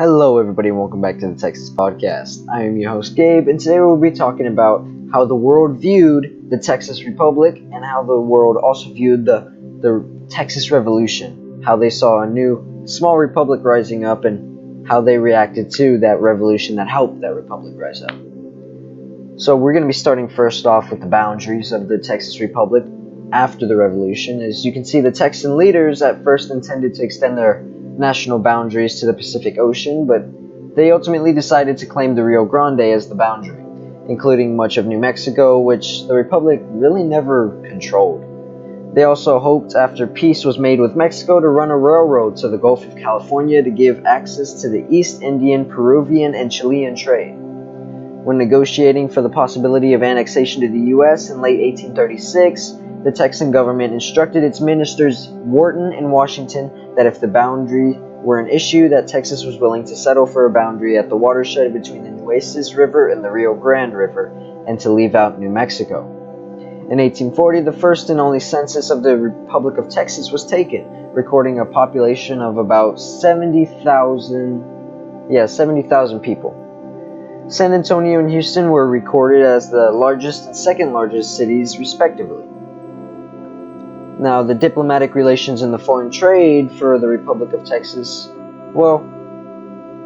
Hello, everybody, and welcome back to the Texas Podcast. I am your host, Gabe, and today we'll be talking about how the world viewed the Texas Republic and how the world also viewed the Texas Revolution, how they saw a new small republic rising up, and how they reacted to that revolution that helped that republic rise up. So we're going to be starting first off with the boundaries of the Texas Republic after the revolution. As you can see, the Texan leaders at first intended to extend their national boundaries to the Pacific Ocean, but they ultimately decided to claim the Rio Grande as the boundary, including much of New Mexico, which the Republic really never controlled. They also hoped, after peace was made with Mexico, to run a railroad to the Gulf of California to give access to the East Indian, Peruvian, and Chilean trade. When negotiating for the possibility of annexation to the U.S. in late 1836, the Texan government instructed its ministers Wharton and Washington that if the boundary were an issue, that Texas was willing to settle for a boundary at the watershed between the Nueces River and the Rio Grande River, and to leave out New Mexico. In 1840, the first and only census of the Republic of Texas was taken, recording a population of about 70,000 people. San Antonio and Houston were recorded as the largest and second largest cities, respectively. Now, the diplomatic relations and the foreign trade for the Republic of Texas, well,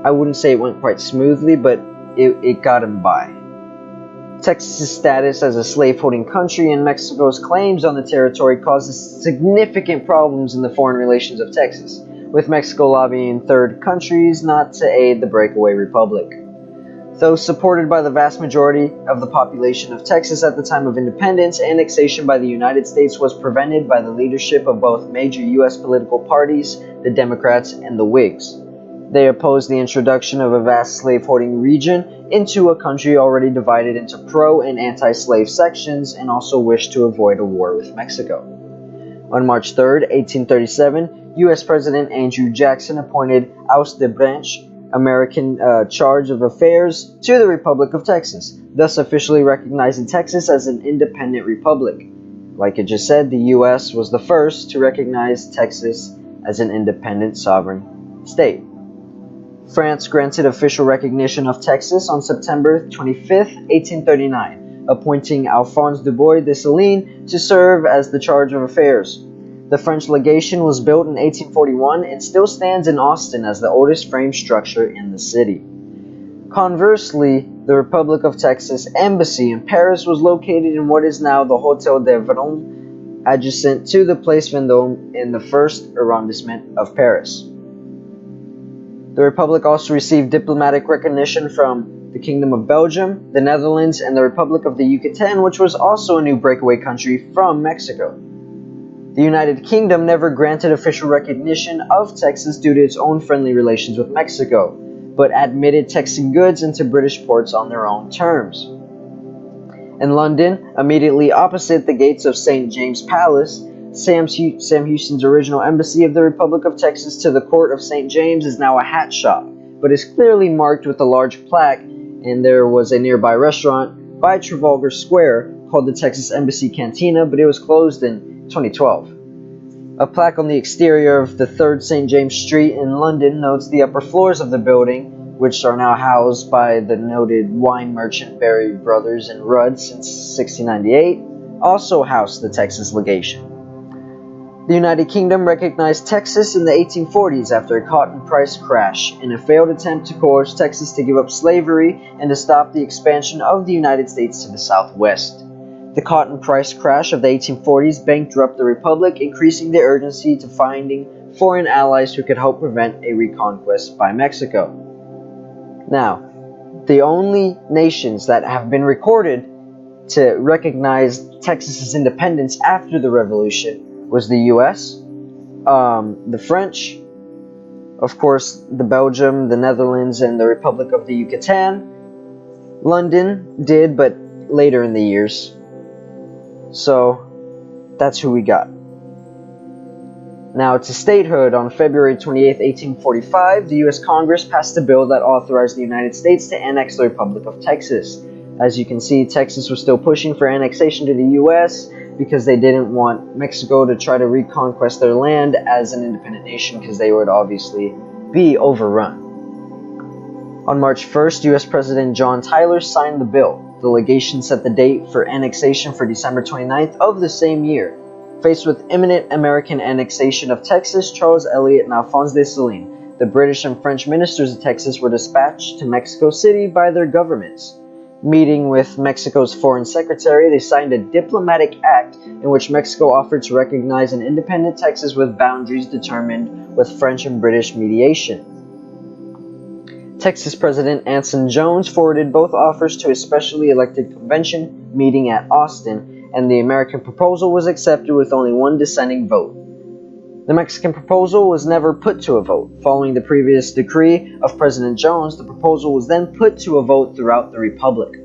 I wouldn't say it went quite smoothly, but it got him by. Texas's status as a slave-holding country and Mexico's claims on the territory causes significant problems in the foreign relations of Texas, with Mexico lobbying third countries not to aid the breakaway republic. Though supported by the vast majority of the population of Texas at the time of independence, annexation by the United States was prevented by the leadership of both major U.S. political parties, the Democrats and the Whigs. They opposed the introduction of a vast slave-holding region into a country already divided into pro- and anti-slave sections, and also wished to avoid a war with Mexico. On March 3, 1837, U.S. President Andrew Jackson appointed Aus de Branch, American charge of affairs, to the Republic of Texas, thus officially recognizing Texas as an independent republic. Like it just said, the U.S. was the first to recognize Texas as an independent sovereign state. France granted official recognition of Texas on September 25, 1839, appointing Alphonse Dubois de Saligne to serve as the charge of affairs. The French legation was built in 1841 and still stands in Austin as the oldest frame structure in the city. Conversely, the Republic of Texas Embassy in Paris was located in what is now the Hôtel de Vendôme, adjacent to the Place Vendôme in the first arrondissement of Paris. The Republic also received diplomatic recognition from the Kingdom of Belgium, the Netherlands, and the Republic of the Yucatan, which was also a new breakaway country from Mexico. The United Kingdom never granted official recognition of Texas due to its own friendly relations with Mexico, but admitted Texan goods into British ports on their own terms. In London, immediately opposite the gates of St. James Palace, Sam Houston's original embassy of the Republic of Texas to the Court of St. James is now a hat shop, but is clearly marked with a large plaque, and there was a nearby restaurant by Trafalgar Square called the Texas Embassy Cantina, but it was closed in 2012. A plaque on the exterior of the 3rd St. James Street in London notes the upper floors of the building, which are now housed by the noted wine merchant Berry Brothers in Rudd since 1698, also housed the Texas legation. The United Kingdom recognized Texas in the 1840s after a cotton price crash in a failed attempt to coerce Texas to give up slavery and to stop the expansion of the United States to the southwest. The cotton price crash of the 1840s bankrupted the Republic, increasing the urgency to finding foreign allies who could help prevent a reconquest by Mexico. Now, the only nations that have been recorded to recognize Texas's independence after the Revolution was the U.S., the French, of course, the Belgium, the Netherlands, and the Republic of the Yucatan. London did, but later in the years. So, that's who we got. Now, to statehood, on February 28, 1845, the U.S. Congress passed a bill that authorized the United States to annex the Republic of Texas. As you can see, Texas was still pushing for annexation to the U.S. because they didn't want Mexico to try to reconquest their land as an independent nation, because they would obviously be overrun. On March 1st, U.S. President John Tyler signed the bill. The legation set the date for annexation for December 29th of the same year. Faced with imminent American annexation of Texas, Charles Eliot and Alphonse Dessalines, the British and French ministers of Texas, were dispatched to Mexico City by their governments. Meeting with Mexico's foreign secretary, they signed a diplomatic act in which Mexico offered to recognize an independent Texas with boundaries determined with French and British mediation. Texas President Anson Jones forwarded both offers to a specially elected convention meeting at Austin, and the American proposal was accepted with only one dissenting vote. The Mexican proposal was never put to a vote. Following the previous decree of President Jones, the proposal was then put to a vote throughout the Republic.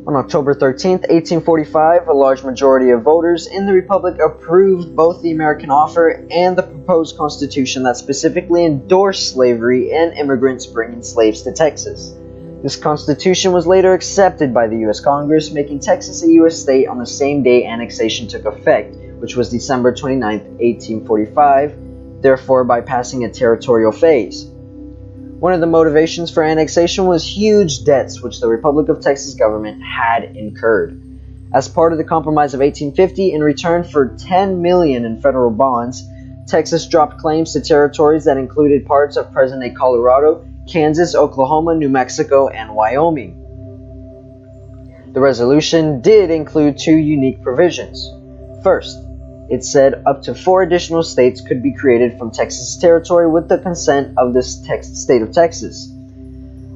On October 13, 1845, a large majority of voters in the Republic approved both the American offer and the proposed constitution that specifically endorsed slavery and immigrants bringing slaves to Texas. This constitution was later accepted by the U.S. Congress, making Texas a U.S. state on the same day annexation took effect, which was December 29, 1845, therefore bypassing a territorial phase. One of the motivations for annexation was huge debts which the Republic of Texas government had incurred. As part of the Compromise of 1850, in return for $10 million in federal bonds, Texas dropped claims to territories that included parts of present-day Colorado, Kansas, Oklahoma, New Mexico, and Wyoming. The resolution did include two unique provisions. First, it said up to 4 additional states could be created from Texas territory with the consent of the state of Texas.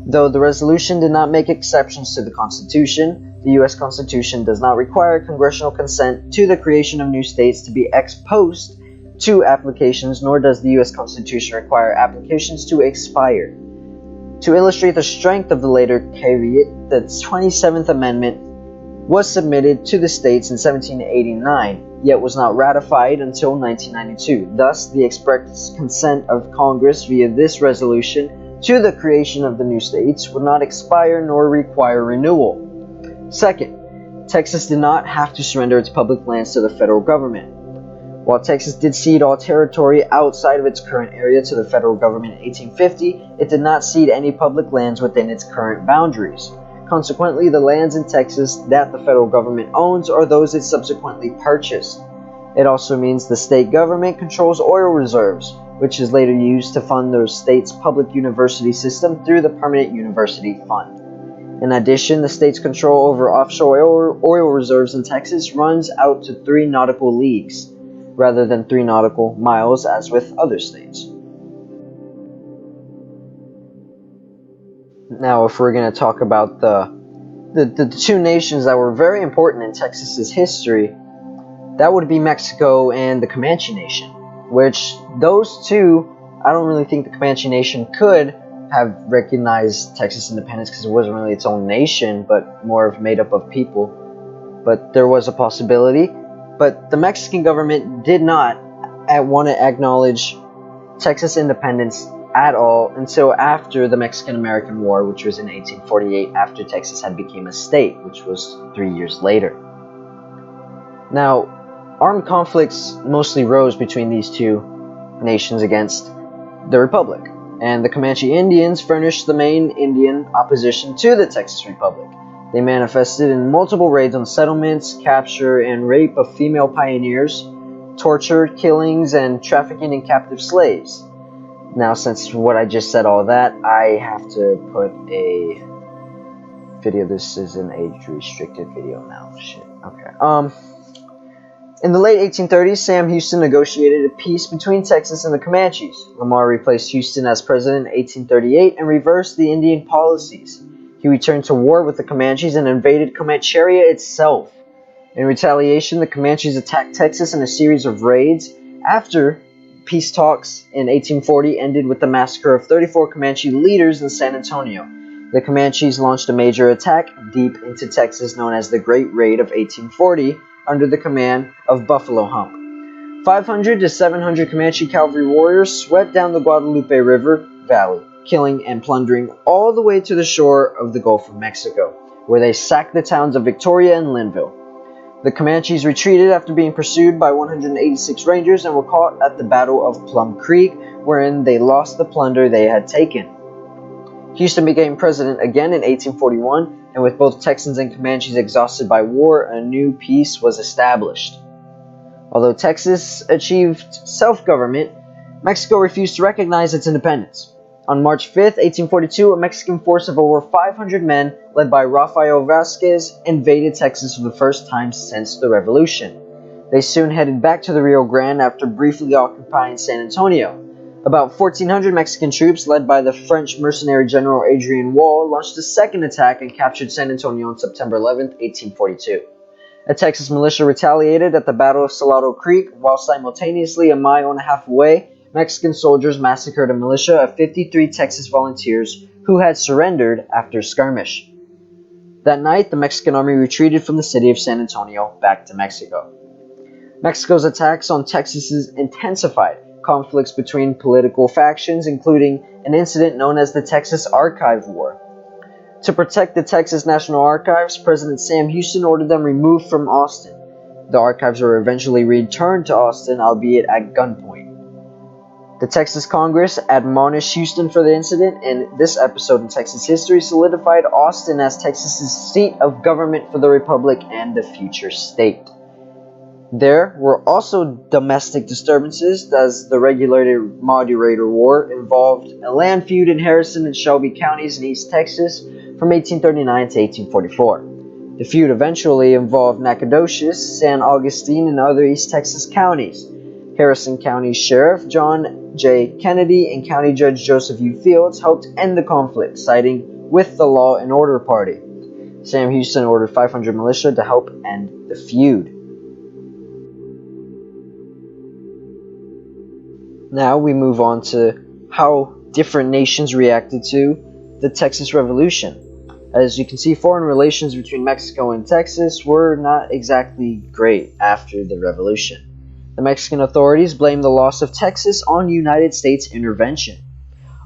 Though the resolution did not make exceptions to the Constitution, the U.S. Constitution does not require congressional consent to the creation of new states to be ex post to applications, nor does the U.S. Constitution require applications to expire. To illustrate the strength of the later caveat, the 27th Amendment was submitted to the states in 1789, yet was not ratified until 1992. Thus, the express consent of Congress via this resolution to the creation of the new states would not expire nor require renewal. Second, Texas did not have to surrender its public lands to the federal government. While Texas did cede all territory outside of its current area to the federal government in 1850, it did not cede any public lands within its current boundaries. Consequently, the lands in Texas that the federal government owns are those it subsequently purchased. It also means the state government controls oil reserves, which is later used to fund the state's public university system through the Permanent University Fund. In addition, the state's control over offshore oil reserves in Texas runs out to 3 nautical leagues, rather than 3 nautical miles as with other states. Now, if we're going to talk about the two nations that were very important in Texas's history, that would be Mexico and the Comanche Nation, which those two, I don't really think the Comanche Nation could have recognized Texas independence because it wasn't really its own nation, but more of made up of people. But there was a possibility. But the Mexican government did not want to acknowledge Texas independence at all until after the Mexican-American War, which was in 1848, after Texas had become a state, which was 3 years later. Now, armed conflicts mostly rose between these two nations against the Republic, and the Comanche Indians furnished the main Indian opposition to the Texas Republic. They manifested in multiple raids on settlements, capture and rape of female pioneers, torture, killings, and trafficking in captive slaves. Now, since what I just said all that, I have to put a video. This is an age-restricted video now. Shit. Okay. In the late 1830s, Sam Houston negotiated a peace between Texas and the Comanches. Lamar replaced Houston as president in 1838 and reversed the Indian policies. He returned to war with the Comanches and invaded Comancheria itself. In retaliation, the Comanches attacked Texas in a series of raids. After peace talks in 1840 ended with the massacre of 34 Comanche leaders in San Antonio, the Comanches launched a major attack deep into Texas known as the Great Raid of 1840 under the command of Buffalo Hump. 500 to 700 Comanche cavalry warriors swept down the Guadalupe River Valley, killing and plundering all the way to the shore of the Gulf of Mexico, where they sacked the towns of Victoria and Linville. The Comanches retreated after being pursued by 186 Rangers and were caught at the Battle of Plum Creek, wherein they lost the plunder they had taken. Houston became president again in 1841, and with both Texans and Comanches exhausted by war, a new peace was established. Although Texas achieved self-government, Mexico refused to recognize its independence. On March 5, 1842, a Mexican force of over 500 men, led by Rafael Vasquez, invaded Texas for the first time since the Revolution. They soon headed back to the Rio Grande after briefly occupying San Antonio. About 1,400 Mexican troops, led by the French mercenary General Adrian Wall, launched a second attack and captured San Antonio on September 11, 1842. A Texas militia retaliated at the Battle of Salado Creek, while simultaneously a mile and a half away, Mexican soldiers massacred a militia of 53 Texas volunteers who had surrendered after a skirmish. That night, the Mexican army retreated from the city of San Antonio back to Mexico. Mexico's attacks on Texas intensified conflicts between political factions, including an incident known as the Texas Archive War. To protect the Texas National Archives, President Sam Houston ordered them removed from Austin. The archives were eventually returned to Austin, albeit at gunpoint. The Texas Congress admonished Houston for the incident, and this episode in Texas history solidified Austin as Texas's seat of government for the Republic and the future state. There were also domestic disturbances, as the Regulator-Moderator War involved a land feud in Harrison and Shelby counties in East Texas from 1839 to 1844. The feud eventually involved Nacogdoches, San Augustine, and other East Texas counties. Harrison County Sheriff John J. Kennedy and County Judge Joseph U. Fields helped end the conflict, siding with the Law and Order Party. Sam Houston ordered 500 militia to help end the feud. Now we move on to how different nations reacted to the Texas Revolution. As you can see, foreign relations between Mexico and Texas were not exactly great after the Revolution. The Mexican authorities blamed the loss of Texas on United States intervention.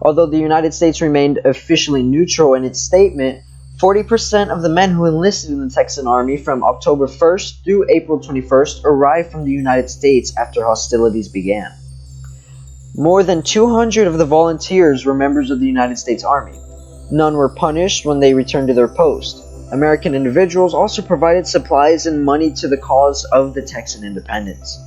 Although the United States remained officially neutral in its statement, 40% of the men who enlisted in the Texan Army from October 1st through April 21st arrived from the United States after hostilities began. More than 200 of the volunteers were members of the United States Army. None were punished when they returned to their post. American individuals also provided supplies and money to the cause of the Texan independence.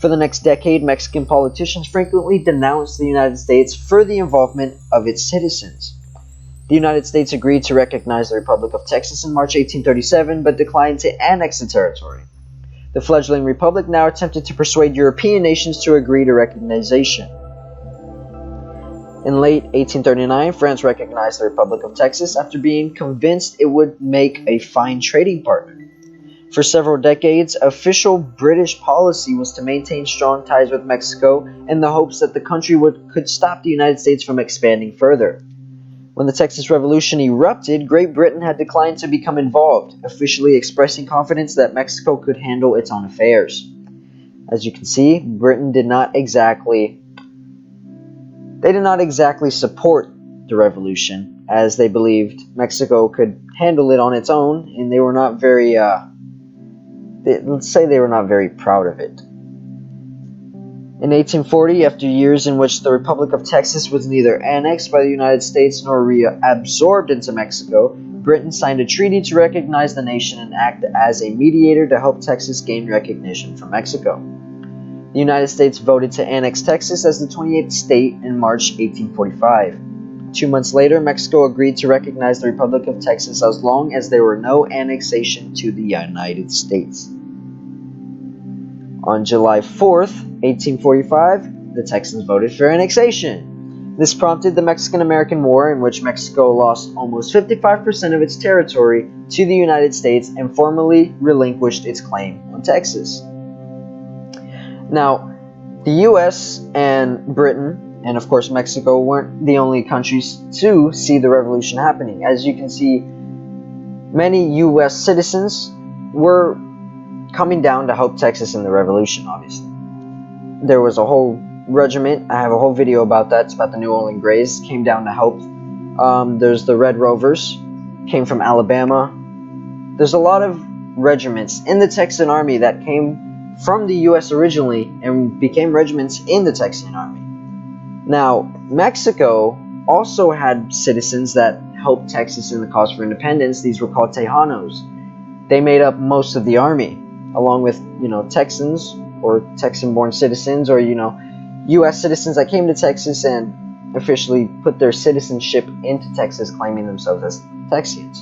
For the next decade, Mexican politicians frequently denounced the United States for the involvement of its citizens. The United States agreed to recognize the Republic of Texas in March 1837, but declined to annex the territory. The fledgling republic now attempted to persuade European nations to agree to recognition. In late 1839, France recognized the Republic of Texas after being convinced it would make a fine trading partner. For several decades, official British policy was to maintain strong ties with Mexico in the hopes that the country could stop the United States from expanding further. When the Texas Revolution erupted, Great Britain had declined to become involved, officially expressing confidence that Mexico could handle its own affairs. As you can see, Britain did not exactly support the revolution, as they believed Mexico could handle it on its own, and they were not very, let's say they were not very proud of it. In 1840, after years in which the Republic of Texas was neither annexed by the United States nor reabsorbed into Mexico, Britain signed a treaty to recognize the nation and act as a mediator to help Texas gain recognition from Mexico. The United States voted to annex Texas as the 28th state in March 1845. 2 months later, Mexico agreed to recognize the Republic of Texas as long as there were no annexation to the United States. On July 4th, 1845, the Texans voted for annexation. This prompted the Mexican-American War, in which Mexico lost almost 55% of its territory to the United States and formally relinquished its claim on Texas. Now, the U.S. and Britain, and of course Mexico, weren't the only countries to see the revolution happening. As you can see, many U.S. citizens were coming down to help Texas in the revolution, obviously. There was a whole regiment, I have a whole video about that, it's about the New Orleans Grays, came down to help. There's the Red Rovers, came from Alabama. There's a lot of regiments in the Texan Army that came from the U.S. originally and became regiments in the Texan Army. Now, Mexico also had citizens that helped Texas in the cause for independence. These were called Tejanos. They made up most of the army, along with, Texans or Texan-born citizens, or, U.S. citizens that came to Texas and officially put their citizenship into Texas, claiming themselves as Texians.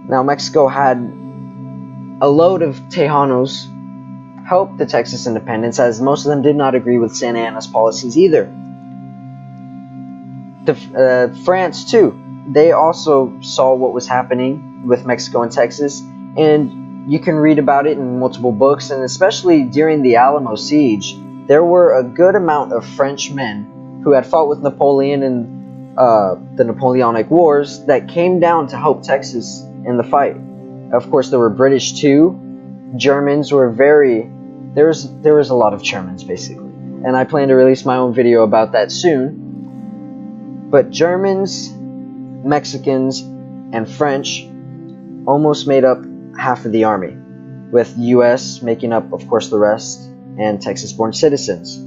Now, Mexico had a load of Tejanos help the Texas independence, as most of them did not agree with Santa Anna's policies either. France, too, they also saw what was happening with Mexico and Texas, and you can read about it in multiple books, and especially during the Alamo siege, there were a good amount of French men who had fought with Napoleon in the Napoleonic Wars that came down to help Texas in the fight. Of course, there were British too. Germans were there was a lot of Germans, basically, and I plan to release my own video about that soon. But Germans, Mexicans, and French almost made up half of the army, with U.S. making up, of course, the rest, and Texas-born citizens.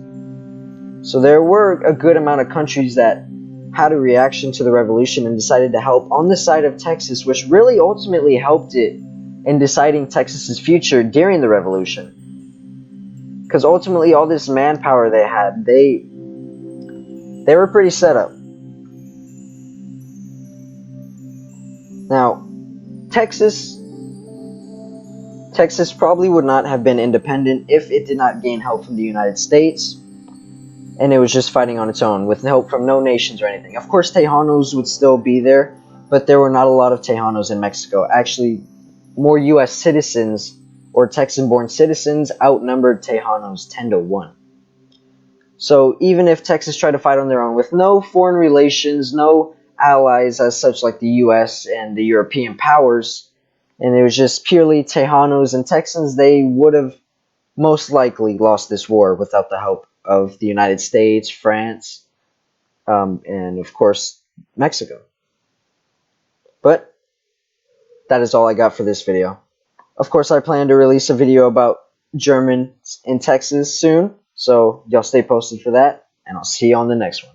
So there were a good amount of countries that had a reaction to the revolution and decided to help on the side of Texas, which really ultimately helped it in deciding Texas's future during the revolution. Because ultimately, all this manpower they had, they were pretty set up. Now, Texas probably would not have been independent if it did not gain help from the United States, and it was just fighting on its own with help from no nations or anything. Of course, Tejanos would still be there, but there were not a lot of Tejanos in Mexico. Actually, more U.S. citizens or Texan-born citizens outnumbered Tejanos 10-1. So even if Texas tried to fight on their own with no foreign relations, no allies as such like the U.S. and the European powers, and it was just purely Tejanos and Texans, they would have most likely lost this war without the help of the United States, France, and of course Mexico. But that is all I got for this video. Of course, I plan to release a video about Germans in Texas soon, so y'all stay posted for that, and I'll see you on the next one.